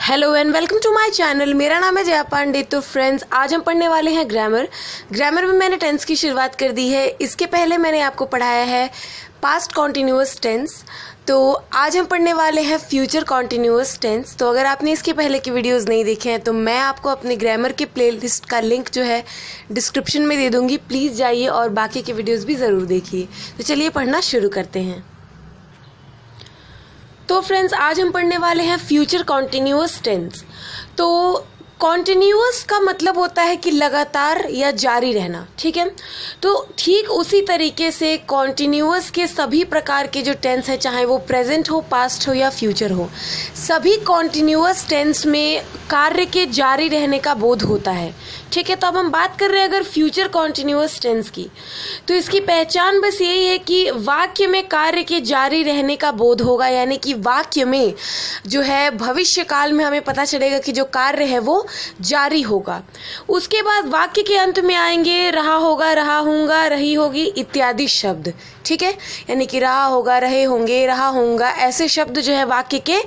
Hello and welcome to my channel. मेरा नाम है जया पांडे। तो फ्रेंड्स, आज हम पढ़ने वाले हैं ग्रामर में मैंने टेंस की शुरुआत कर दी है। इसके पहले मैंने आपको पढ़ाया है पास्ट कॉन्टिन्यूअस टेंस। तो आज हम पढ़ने वाले हैं फ्यूचर कॉन्टिन्यूअस टेंस। तो अगर आपने इसके पहले की वीडियोस नहीं देखे हैं तो मैं आपको अपने ग्रामर के प्लेलिस्ट का लिंक जो है डिस्क्रिप्शन में दे दूँगी। प्लीज़ जाइए और बाकी के वीडियोज़ भी ज़रूर देखिए। तो चलिए पढ़ना शुरू करते हैं। तो फ्रेंड्स, आज हम पढ़ने वाले हैं फ्यूचर कॉन्टिन्यूअस टेंस। तो कॉन्टिन्यूअस का मतलब होता है कि लगातार या जारी रहना, ठीक है। तो ठीक उसी तरीके से कॉन्टिन्यूअस के सभी प्रकार के जो टेंस है, चाहे वो प्रेजेंट हो, पास्ट हो या फ्यूचर हो, सभी कॉन्टिन्यूअस टेंस में कार्य के जारी रहने का बोध होता है, ठीक है। तो अब हम बात कर रहे हैं अगर फ्यूचर कॉन्टिन्यूअस टेंस की, तो इसकी पहचान बस यही है कि वाक्य में कार्य के जारी रहने का बोध होगा, यानी कि वाक्य में जो है भविष्य काल में हमें पता चलेगा कि जो कार्य है वो जारी होगा। उसके बाद वाक्य के अंत में आएंगे रहा होगा, रहा होऊंगा, रही होगी इत्यादि शब्द, ठीक है। यानी कि रहा होगा, रहे होंगे, रहा होऊंगा, ऐसे शब्द जो है वाक्य के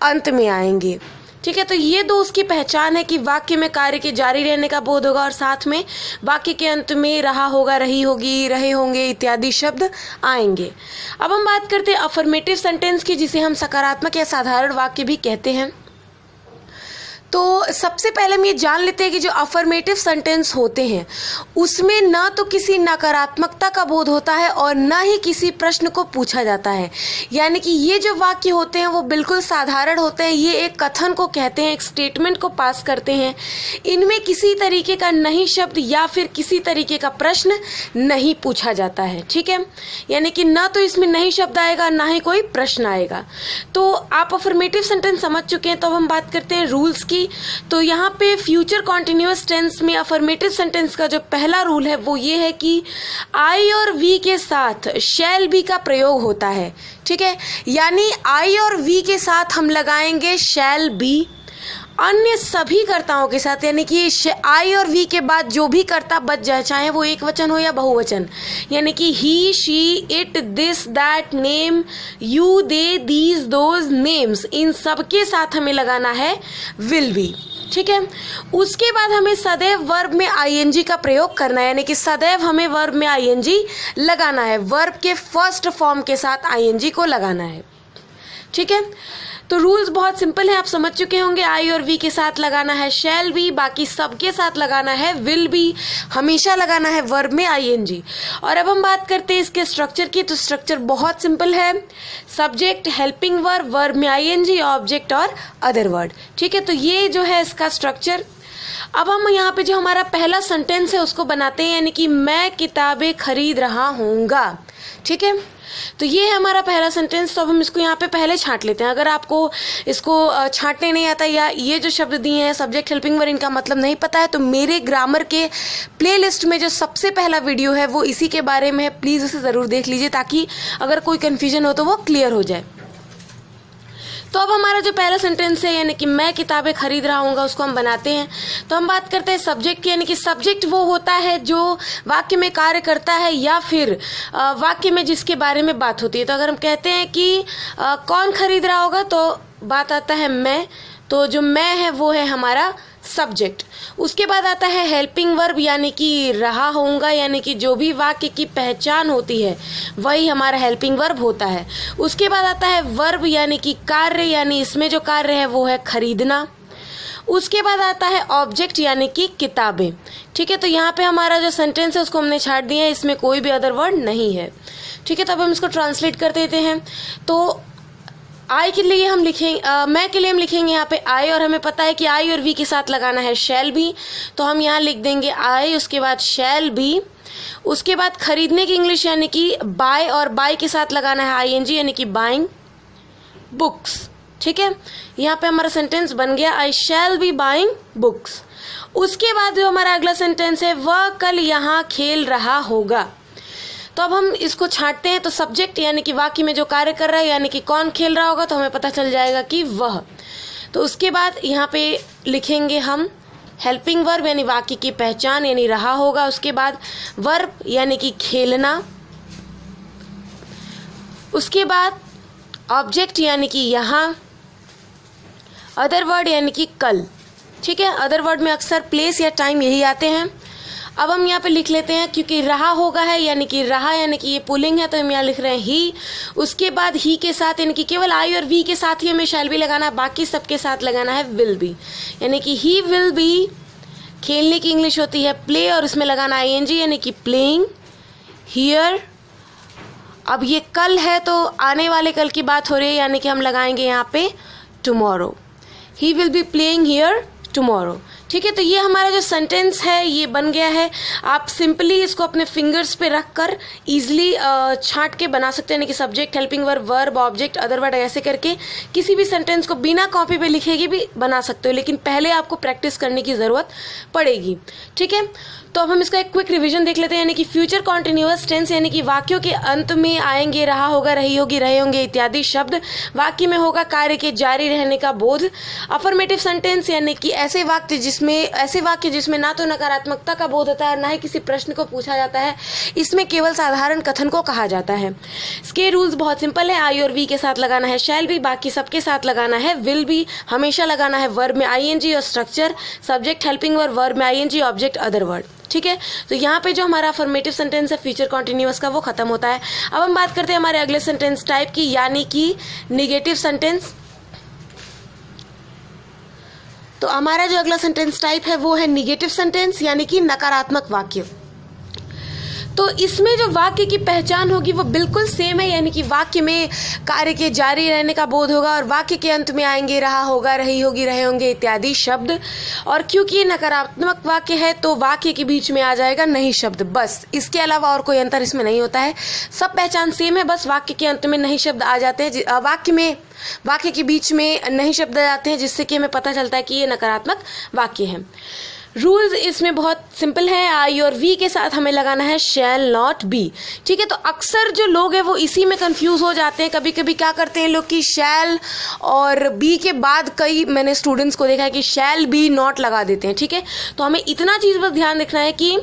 अंत में आएंगे, ठीक है। तो ये दो उसकी पहचान है कि वाक्य में कार्य के जारी रहने का बोध होगा और साथ में वाक्य के अंत में रहा होगा, रही होगी, रहे होंगे इत्यादि शब्द आएंगे। अब हम बात करते हैं अफर्मेटिव सेंटेंस की, जिसे हम सकारात्मक या साधारण वाक्य भी कहते हैं। तो सबसे पहले हम ये जान लेते हैं कि जो अफर्मेटिव सेंटेंस होते हैं उसमें ना तो किसी नकारात्मकता का बोध होता है और ना ही किसी प्रश्न को पूछा जाता है। यानी कि ये जो वाक्य होते हैं वो बिल्कुल साधारण होते हैं। ये एक कथन को कहते हैं, एक स्टेटमेंट को पास करते हैं। इनमें किसी तरीके का नहीं शब्द या फिर किसी तरीके का प्रश्न नहीं पूछा जाता है, ठीक है। यानी कि ना तो इसमें नहीं शब्द आएगा, ना ही कोई प्रश्न आएगा। तो आप अफर्मेटिव सेंटेंस समझ चुके हैं। तो अब हम बात करते हैं रूल्स की। तो यहाँ पे फ्यूचर कॉन्टिन्यूअस टेंस में अफर्मेटिव सेंटेंस का जो पहला रूल है वो ये है कि आई और वी के साथ शैल बी का प्रयोग होता है, ठीक है। यानी आई और वी के साथ हम लगाएंगे शैल बी। अन्य सभी कर्ताओं के साथ, यानी कि आई और वी के बाद जो भी कर्ता बच जाए, चाहे वो एक वचन हो या बहुवचन, यानी कि he, she, it, this, that, name, you, they, these, those, names, इन सब के साथ हमें लगाना है विल बी, ठीक है। उसके बाद हमें सदैव वर्ब में आईएनजी का प्रयोग करना है, यानी कि सदैव हमें वर्ब में आईएनजी लगाना है। वर्ब के फर्स्ट फॉर्म के साथ आईएनजी को लगाना है, ठीक है। तो रूल्स बहुत सिंपल है, आप समझ चुके होंगे। आई और वी के साथ लगाना है शैल बी, बाकी सबके साथ लगाना है विल बी, हमेशा लगाना है वर्ब में आईएनजी। और अब हम बात करते हैं इसके स्ट्रक्चर की। तो स्ट्रक्चर बहुत सिंपल है, सब्जेक्ट, हेल्पिंग वर्ब, वर्ब में आईएनजी, ऑब्जेक्ट और अदर वर्ड, ठीक है। तो ये जो है इसका स्ट्रक्चर। अब हम यहाँ पे जो हमारा पहला सेंटेंस है उसको बनाते हैं, यानी कि मैं किताबें खरीद रहा हूँगा, ठीक है। तो ये है हमारा पहला सेंटेंस। तो अब हम इसको यहाँ पे पहले छांट लेते हैं। अगर आपको इसको छांटने नहीं आता या ये जो शब्द दिए हैं सब्जेक्ट, हेल्पिंग वर्ब, इनका मतलब नहीं पता है, तो मेरे ग्रामर के प्लेलिस्ट में जो सबसे पहला वीडियो है वो इसी के बारे में है। प्लीज़ उसे ज़रूर देख लीजिए ताकि अगर कोई कन्फ्यूजन हो तो वो क्लियर हो जाए। तो अब हमारा जो पहला सेंटेंस है, यानी कि मैं किताबें खरीद रहा हूँगा, उसको हम बनाते हैं। तो हम बात करते हैं सब्जेक्ट की, यानी कि सब्जेक्ट वो होता है जो वाक्य में कार्य करता है या फिर वाक्य में जिसके बारे में बात होती है। तो अगर हम कहते हैं कि कौन खरीद रहा होगा, तो बात आता है मैं, तो जो मैं है वो है हमारा सब्जेक्ट। उसके बाद आता है हेल्पिंग वर्ब, यानी कि रहा होऊंगा, यानी कि जो भी वाक्य की पहचान होती है वही हमारा हेल्पिंग वर्ब होता है। उसके बाद आता है वर्ब, यानी कि कार्य, यानी इसमें जो कार्य है वो है खरीदना। उसके बाद आता है ऑब्जेक्ट, यानी कि किताबें, ठीक है। तो यहाँ पे हमारा जो सेंटेंस है उसको हमने छाट दिया है, इसमें कोई भी अदर वर्ड नहीं है, ठीक है। तब हम इसको ट्रांसलेट कर देते हैं। तो आई के लिए हम लिखेंगे, मैं के लिए हम लिखेंगे यहाँ पे आई, और हमें पता है कि आई और वी के साथ लगाना है शैल बी। तो हम यहाँ लिख देंगे आई, उसके बाद शैल बी। उसके बाद खरीदने की इंग्लिश, यानी कि बाय, और बाय के साथ लगाना है आईएनजी, यानी कि बाइंग बुक्स, ठीक है। यहाँ पे हमारा सेंटेंस बन गया, आई शैल बी बाइंग बुक्स। उसके बाद जो हमारा अगला सेंटेंस है, वह कल यहाँ खेल रहा होगा। तो अब हम इसको छांटते हैं। तो सब्जेक्ट, यानी कि वाक्य में जो कार्य कर रहा है, यानी कि कौन खेल रहा होगा, तो हमें पता चल जाएगा कि वह। तो उसके बाद यहाँ पे लिखेंगे हम हेल्पिंग वर्ब, यानी वाक्य की पहचान, यानी रहा होगा। उसके बाद वर्ब, यानी कि खेलना। उसके बाद ऑब्जेक्ट, यानी कि यहाँ। अदर वर्ड यानी कि कल, ठीक है। अदर वर्ड में अक्सर प्लेस या टाइम यही आते हैं। अब हम यहाँ पे लिख लेते हैं, क्योंकि रहा होगा है यानी कि रहा यानी कि ये पुलिंग है, तो हम यहाँ लिख रहे हैं ही। उसके बाद ही के साथ यानी कि केवल आई और वी के साथ ही हमें शैल बी लगाना है, बाकी सबके साथ लगाना है विल बी, यानी कि ही विल बी। खेलने की इंग्लिश होती है प्ले, और उसमें लगाना ING यानी कि प्लेइंग हियर। अब ये कल है तो आने वाले कल की बात हो रही है, यानी कि हम लगाएंगे यहाँ पे tomorrow. He will be playing here tomorrow, ठीक है। तो ये हमारा जो सेंटेंस है ये बन गया है। आप सिंपली इसको अपने फिंगर्स पे रख कर ईजिली छांट के बना सकते हैं, यानी कि subject, helping verb, verb, object, other word, ऐसे करके किसी भी सेंटेंस को बिना कॉपी पे लिखे भी बना सकते हो, लेकिन पहले आपको प्रैक्टिस करने की ज़रूरत पड़ेगी, ठीक है। तो अब हम इसका एक क्विक रिवीजन देख लेते हैं, यानी कि फ्यूचर कॉन्टिन्यूअस टेंस यानी कि वाक्यों के अंत में आएंगे रहा होगा, रही होगी, रहे होंगे इत्यादि शब्द। वाक्य में होगा कार्य के जारी रहने का बोध। अफर्मेटिव सेंटेंस यानी कि ऐसे वाक्य जिसमें ना तो नकारात्मकता का बोध होता है, ना ही किसी प्रश्न को पूछा जाता है, इसमें केवल साधारण कथन को कहा जाता है। इसके रूल्स बहुत सिंपल है। आई और वी के साथ लगाना है शैल बी, बाकी सबके साथ लगाना है विल बी। हमेशा लगाना है वर्ब में ING और structure, subject, helping verb, verb में ING, ऑब्जेक्ट, अदर वर्ड, ठीक है। तो यहाँ पे जो हमारा अफर्मेटिव सेंटेंस है फ्यूचर कॉन्टिन्यूअस का, वो खत्म होता है। अब हम बात करते हैं हमारे अगले सेंटेंस टाइप की, यानी कि निगेटिव सेंटेंस। तो हमारा जो अगला सेंटेंस टाइप है वो है निगेटिव सेंटेंस, यानी कि नकारात्मक वाक्य। तो इसमें जो वाक्य की पहचान होगी वो बिल्कुल सेम है, यानी कि वाक्य में कार्य के जारी रहने का बोध होगा, और वाक्य के अंत में आएंगे रहा होगा, रही होगी, रहे होंगे इत्यादि शब्द। और क्योंकि ये नकारात्मक वाक्य है तो वाक्य के बीच में आ जाएगा नहीं शब्द, बस। इसके अलावा और कोई अंतर इसमें नहीं होता है, सब पहचान सेम है, बस वाक्य के अंत में नहीं शब्द आ जाते हैं, वाक्य के बीच में नहीं शब्द आ जाते हैं, जिससे कि हमें पता चलता है कि ये नकारात्मक वाक्य है। रूल्स इसमें बहुत सिंपल है। आई और वी के साथ हमें लगाना है शैल नॉट बी, ठीक है। तो अक्सर जो लोग हैं वो इसी में कंफ्यूज हो जाते हैं। कभी कभी क्या करते हैं लोग कि शैल और बी के बाद मैंने स्टूडेंट्स को देखा है कि शैल बी नॉट लगा देते हैं, ठीक है। तो हमें इतना चीज़ बस ध्यान रखना है कि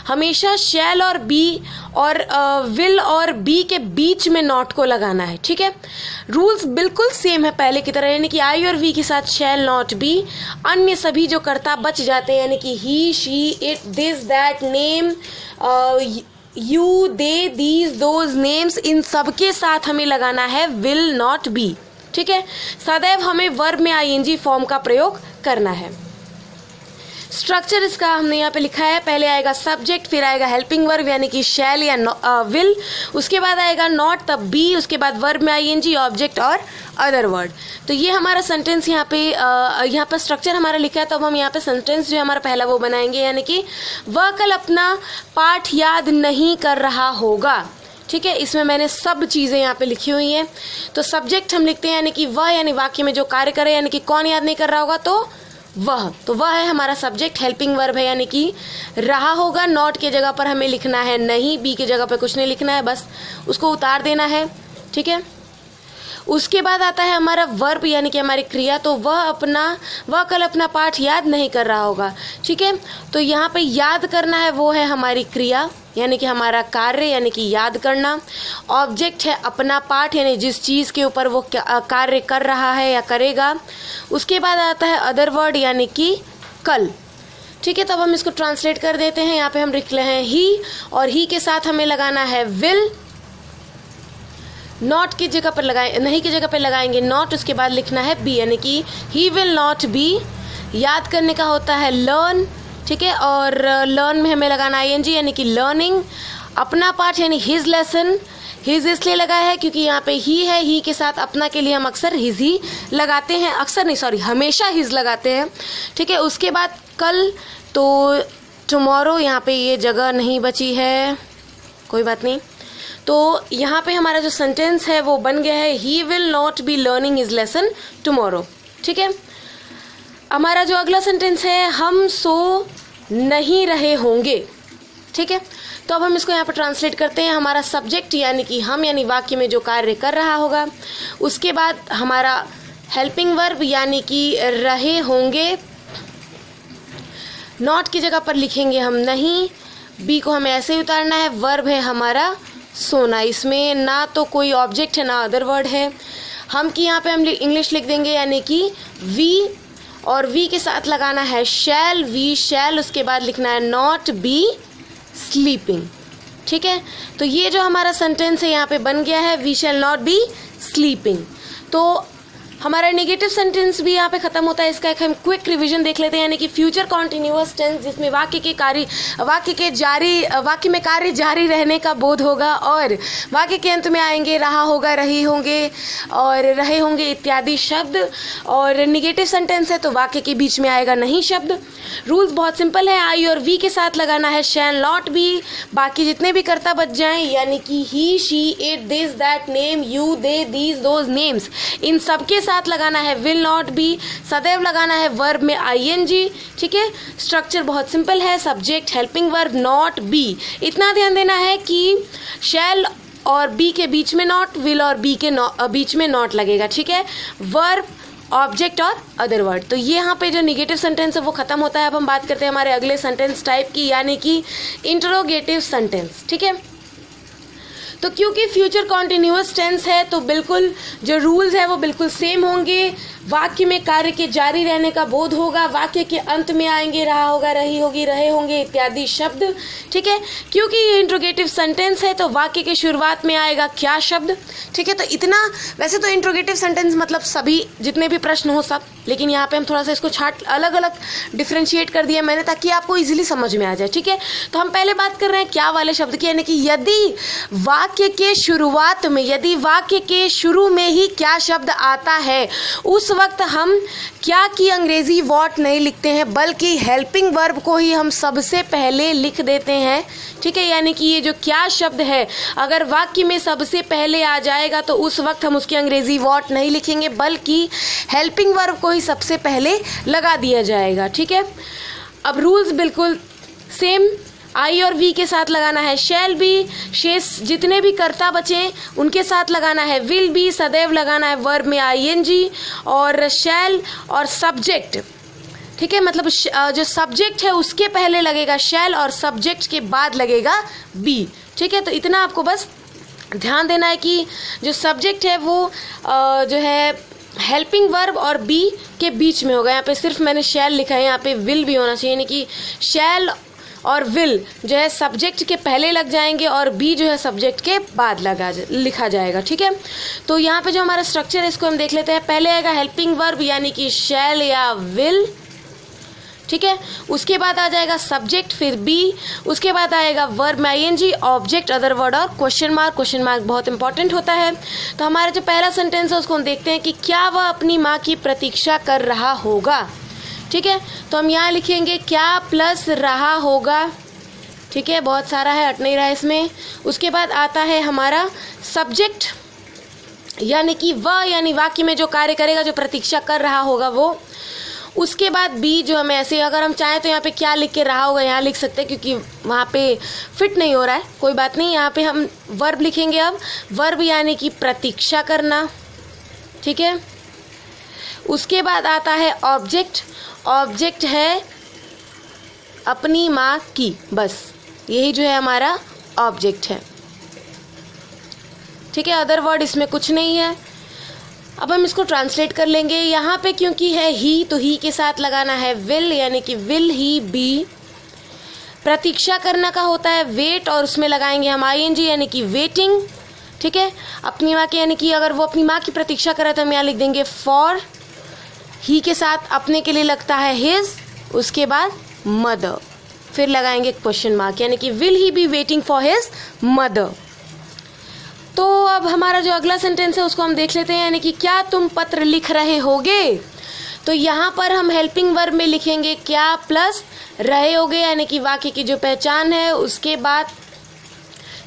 हमेशा शैल और बी और विल और बी के बीच में नॉट को लगाना है, ठीक है। रूल्स बिल्कुल सेम है पहले की तरह, यानी कि आई और वी के साथ शैल नॉट बी। अन्य सभी जो कर्ता बच जाते हैं, यानी कि he, she, it, this, that, name, you, they, these, those names, इन सबके साथ हमें लगाना है विल नॉट बी, ठीक है। सदैव हमें वर्ब में ING फॉर्म का प्रयोग करना है। स्ट्रक्चर इसका हमने यहाँ पे लिखा है, पहले आएगा सब्जेक्ट, फिर आएगा हेल्पिंग वर्ब यानी कि शैल या विल, उसके बाद आएगा नॉट, तब बी, उसके बाद वर्ब में ING, ऑब्जेक्ट और अदर वर्ड। तो ये हमारा सेंटेंस यहाँ पे स्ट्रक्चर हमारा लिखा है। तो अब हम यहाँ पे सेंटेंस जो है हमारा पहला वो बनाएंगे, यानी कि वह कल अपना पाठ याद नहीं कर रहा होगा, ठीक है। इसमें मैंने सब चीज़ें यहाँ पे लिखी हुई हैं। तो सब्जेक्ट हम लिखते हैं, यानी कि वह, यानी वाक्य में जो कार्य करे, यानी कि कौन याद नहीं कर रहा होगा, तो वह है हमारा सब्जेक्ट। हेल्पिंग वर्ब है, यानी कि रहा होगा, नॉट के जगह पर हमें लिखना है नहीं, बी के जगह पर कुछ नहीं लिखना है, बस उसको उतार देना है, ठीक है। उसके बाद आता है हमारा वर्ब यानी कि हमारी क्रिया। तो वह कल अपना पाठ याद नहीं कर रहा होगा, ठीक है। तो यहाँ पे याद करना है वो है हमारी क्रिया, यानी कि हमारा कार्य, यानी कि याद करना। ऑब्जेक्ट है अपना पाठ, यानी जिस चीज़ के ऊपर वो कार्य कर रहा है या करेगा। उसके बाद आता है अदर वर्ड, यानी कि कल, ठीक है। तो अब हम इसको ट्रांसलेट कर देते हैं। यहाँ पे हम लिख रहे हैं ही, और ही के साथ हमें लगाना है विल। नॉट की जगह पर नहीं की जगह पर लगाएंगे नॉट, उसके बाद लिखना है बी, यानी कि ही विल नॉट बी। याद करने का होता है लर्न, ठीक है, और लर्न में हमें लगाना ING, यानी कि लर्निंग। अपना पाठ यानी हिज लेसन, हिज इसलिए लगाया है क्योंकि यहाँ पे ही है, ही के साथ अपना के लिए हम अक्सर हिज ही लगाते हैं, हमेशा हिज लगाते हैं, ठीक है। उसके बाद कल, तो टुमारो, यहाँ पे ये जगह नहीं बची है, कोई बात नहीं। तो यहाँ पे हमारा जो सेंटेंस है वो बन गया है, he will not be learning his lesson tomorrow, ठीक है। हमारा जो अगला सेंटेंस है, हम सो नहीं रहे होंगे, ठीक है। तो अब हम इसको यहाँ पर ट्रांसलेट करते हैं। हमारा सब्जेक्ट यानी कि हम, यानी वाक्य में जो कार्य कर रहा होगा। उसके बाद हमारा हेल्पिंग वर्ब यानी कि रहे होंगे, नॉट की जगह पर लिखेंगे हम नहीं, बी को हमें ऐसे ही उतारना है। वर्ब है हमारा सोना, इसमें ना तो कोई ऑब्जेक्ट है ना अदर वर्ड है। हम की यहाँ पे हम इंग्लिश लिख देंगे, यानी कि वी, और वी के साथ लगाना है शैल, वी शैल, उसके बाद लिखना है नॉट बी स्लीपिंग। ठीक है, तो ये जो हमारा सेंटेंस है यहाँ पे बन गया है, we shall not be sleeping. तो हमारा नेगेटिव सेंटेंस भी यहाँ पे खत्म होता है। इसका एक हम क्विक रिवीजन देख लेते हैं, यानी कि फ्यूचर कॉन्टिन्यूअस टेंस, जिसमें वाक्य में कार्य जारी रहने का बोध होगा, और वाक्य के अंत में आएंगे रहा होगा, रही होंगे और रहे होंगे इत्यादि शब्द। और नेगेटिव सेंटेंस है तो वाक्य के बीच में आएगा नहीं शब्द। रूल्स बहुत सिंपल है, आई और वी के साथ लगाना है शैल नॉट बी, बाकी जितने भी कर्ता बच जाएं, यानी कि he, she, it, this, that, name, you, they, these, those names, इन सबके साथ लगाना है विल नॉट बी। सदैव लगाना है वर्ब में आईएनजी। ठीक है, स्ट्रक्चर बहुत सिंपल है, subject, helping verb, not be. इतना ध्यान देना है कि शैल और बी के बीच में नॉट, विल और बी के बीच में नॉट लगेगा। ठीक है, वर्ब, ऑब्जेक्ट और अदर वर्ड। तो ये यहाँ पे जो निगेटिव सेंटेंस है वो खत्म होता है। अब हम बात करते हैं हमारे अगले सेंटेंस टाइप की, यानी कि इंटरोगेटिव सेंटेंस। ठीक है, तो क्योंकि फ्यूचर कॉन्टिन्यूअस टेंस है तो बिल्कुल जो रूल्स है वो बिल्कुल सेम होंगे। वाक्य में कार्य के जारी रहने का बोध होगा, वाक्य के अंत में आएंगे रहा होगा, रही होगी, रहे होंगे इत्यादि शब्द। ठीक है, क्योंकि ये इंट्रोगेटिव सेंटेंस है तो वाक्य के शुरुआत में आएगा क्या शब्द। ठीक है, तो इतना, वैसे तो इंट्रोगेटिव सेंटेंस मतलब सभी जितने भी प्रश्न हो सब, लेकिन यहाँ पे हम थोड़ा सा इसको अलग अलग डिफ्रेंशिएट कर दिया मैंने, ताकि आपको इजीली समझ में आ जाए। ठीक है, तो हम पहले बात कर रहे हैं क्या वाले शब्द की, यानी कि यदि वाक्य के शुरुआत में, यदि वाक्य के शुरू में ही क्या शब्द आता है, उस वक्त हम क्या की अंग्रेजी वॉट नहीं लिखते हैं, बल्कि हेल्पिंग वर्ब को ही हम सबसे पहले लिख देते हैं। ठीक है, यानी कि ये जो क्या शब्द है अगर वाक्य में सबसे पहले आ जाएगा तो उस वक्त हम उसकी अंग्रेजी वॉट नहीं लिखेंगे, बल्कि हेल्पिंग वर्ब को ही सबसे पहले लगा दिया जाएगा। ठीक है, अब रूल्स बिल्कुल सेम, आई और वी के साथ लगाना है शैल बी, शेष जितने भी कर्ता बचे उनके साथ लगाना है विल बी, सदैव लगाना है वर्ब में आईएनजी, और शैल और सब्जेक्ट। ठीक है, मतलब जो सब्जेक्ट है उसके पहले लगेगा शैल और सब्जेक्ट के बाद लगेगा बी। ठीक है, तो इतना आपको बस ध्यान देना है कि जो सब्जेक्ट है वो जो है हेल्पिंग वर्ब और बी के बीच में होगा। यहाँ पे सिर्फ मैंने शैल लिखा है, यहाँ पे विल भी होना चाहिए, यानी कि शैल और विल जो है सब्जेक्ट के पहले लग जाएंगे और बी जो है सब्जेक्ट के बाद लिखा जाएगा। ठीक है, तो यहाँ पे जो हमारा स्ट्रक्चर है इसको हम देख लेते हैं। पहले आएगा हेल्पिंग वर्ब यानी कि शैल या विल। ठीक है, उसके बाद आ जाएगा सब्जेक्ट, फिर बी, उसके बाद आएगा वर्ब में आईएनजी, ऑब्जेक्ट, अदर वर्ड और क्वेश्चन मार्क। क्वेश्चन मार्क बहुत इंपॉर्टेंट होता है। तो हमारा जो पहला सेंटेंस है उसको हम देखते हैं कि क्या वह अपनी माँ की प्रतीक्षा कर रहा होगा। ठीक है, तो हम यहाँ लिखेंगे क्या प्लस रहा होगा। ठीक है, बहुत सारा है, हट नहीं रहा है इसमें। उसके बाद आता है हमारा सब्जेक्ट, यानी कि वह, यानी वाक्य में जो कार्य करेगा, जो प्रतीक्षा कर रहा होगा वो। उसके बाद बी जो हमें ऐसे, अगर हम चाहें तो यहाँ पे क्या लिख के रहा होगा यहाँ लिख सकते हैं, क्योंकि वहाँ पे फिट नहीं हो रहा है, कोई बात नहीं। यहाँ पे हम वर्ब लिखेंगे। अब वर्ब यानी कि प्रतीक्षा करना। ठीक है, उसके बाद आता है ऑब्जेक्ट। ऑब्जेक्ट है अपनी माँ की, बस यही जो है हमारा ऑब्जेक्ट है। ठीक है, अदर वर्ड इसमें कुछ नहीं है। अब हम इसको ट्रांसलेट कर लेंगे। यहाँ पे क्योंकि है ही तो ही के साथ लगाना है विल, यानी कि विल ही बी। प्रतीक्षा करना का होता है वेट, और उसमें लगाएंगे हम आईएनजी यानी कि वेटिंग। ठीक है, अपनी माँ की, यानी कि अगर वो अपनी माँ की प्रतीक्षा करे तो हम यहाँ लिख देंगे फॉर। ही के साथ अपने के लिए लगता है हिज, उसके बाद मदर, फिर लगाएंगे क्वेश्चन मार्क, यानी कि will he be waiting for his mother. तो अब हमारा जो अगला सेंटेंस है उसको हम देख लेते हैं, यानी कि क्या तुम पत्र लिख रहे होगे। तो यहाँ पर हम हेल्पिंग वर्ब में लिखेंगे क्या प्लस रहे होगे, यानी कि वाक्य की जो पहचान है। उसके बाद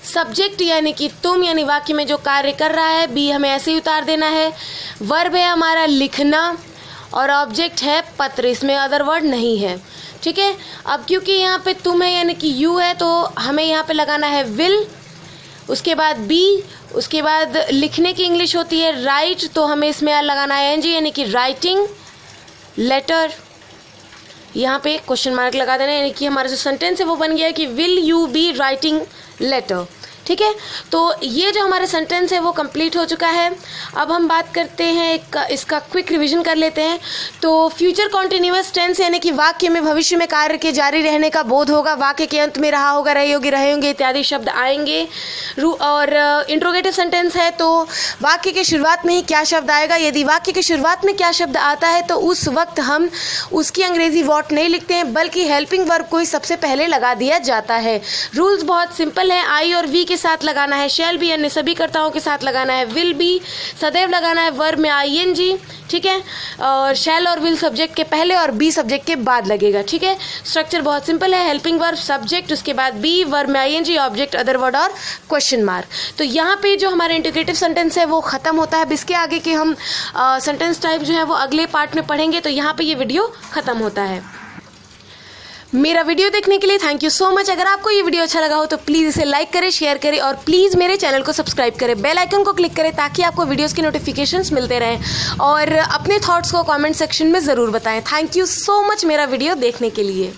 सब्जेक्ट यानी कि तुम, यानी वाक्य में जो कार्य कर रहा है। बी हमें ऐसे ही उतार देना है। वर्ब है हमारा लिखना, और ऑब्जेक्ट है पत्र, इसमें अदर वर्ड नहीं है। ठीक है, अब क्योंकि यहाँ पे तुम है यानी कि यू है, तो हमें यहाँ पे लगाना है विल। उसके बाद बी, उसके बाद लिखने की इंग्लिश होती है राइट, तो हमें इसमें लगाना है एनजी यानी कि राइटिंग लेटर। यहाँ पे क्वेश्चन मार्क लगा देना, यानी कि हमारा जो सेंटेंस है वो बन गया कि will you be writing letter. ठीक है, तो ये जो हमारा सेंटेंस है वो कंप्लीट हो चुका है। अब हम बात करते हैं इसका क्विक रिवीजन कर लेते हैं। तो फ्यूचर कॉन्टिन्यूअस टेंस यानी कि वाक्य में भविष्य में कार्य के जारी रहने का बोध होगा, वाक्य के अंत में रहा होगा, रहे होगी, रहे होंगे इत्यादि शब्द आएंगे। और इंट्रोगेटिव सेंटेंस है तो वाक्य के शुरुआत में ही क्या शब्द आएगा, यदि वाक्य के शुरुआत में क्या शब्द आता है तो उस वक्त हम उसकी अंग्रेजी व्हाट नहीं लिखते हैं, बल्कि हेल्पिंग वर्ब को ही सबसे पहले लगा दिया जाता है। रूल्स बहुत सिंपल है, आई और वी के साथ लगाना है, शैल बी अन्य सभी कर्ताओं के साथ लगाना है, विल बी सदैव लगाना है वर्ब में आईएनजी, ठीक है, और शैल और विल सब्जेक्ट के पहले और बी सब्जेक्ट के बाद लगेगा, ठीक है। स्ट्रक्चर बहुत सिंपल है, हेल्पिंग वर्ब सब्जेक्ट, उसके बाद बी, वर्ब में आईएनजी, ऑब्जेक्ट अदर वर्ड और क्वेश्चन मार्क। तो यहाँ पे जो हमारा इंटीग्रेटिव सेंटेंस है वो खत्म होता है। अब इसके आगे के हम सेंटेंस टाइप जो है वो अगले पार्ट में पढ़ेंगे, तो यहाँ पे ये वीडियो खत्म होता है। मेरा वीडियो देखने के लिए थैंक यू सो मच। अगर आपको ये वीडियो अच्छा लगा हो तो प्लीज़ इसे लाइक करें, शेयर करें और प्लीज़ मेरे चैनल को सब्सक्राइब करें, बेल आइकन को क्लिक करें ताकि आपको वीडियोस की नोटिफिकेशंस मिलते रहें और अपने थॉट्स को कमेंट सेक्शन में ज़रूर बताएं। थैंक यू सो मच मेरा वीडियो देखने के लिए।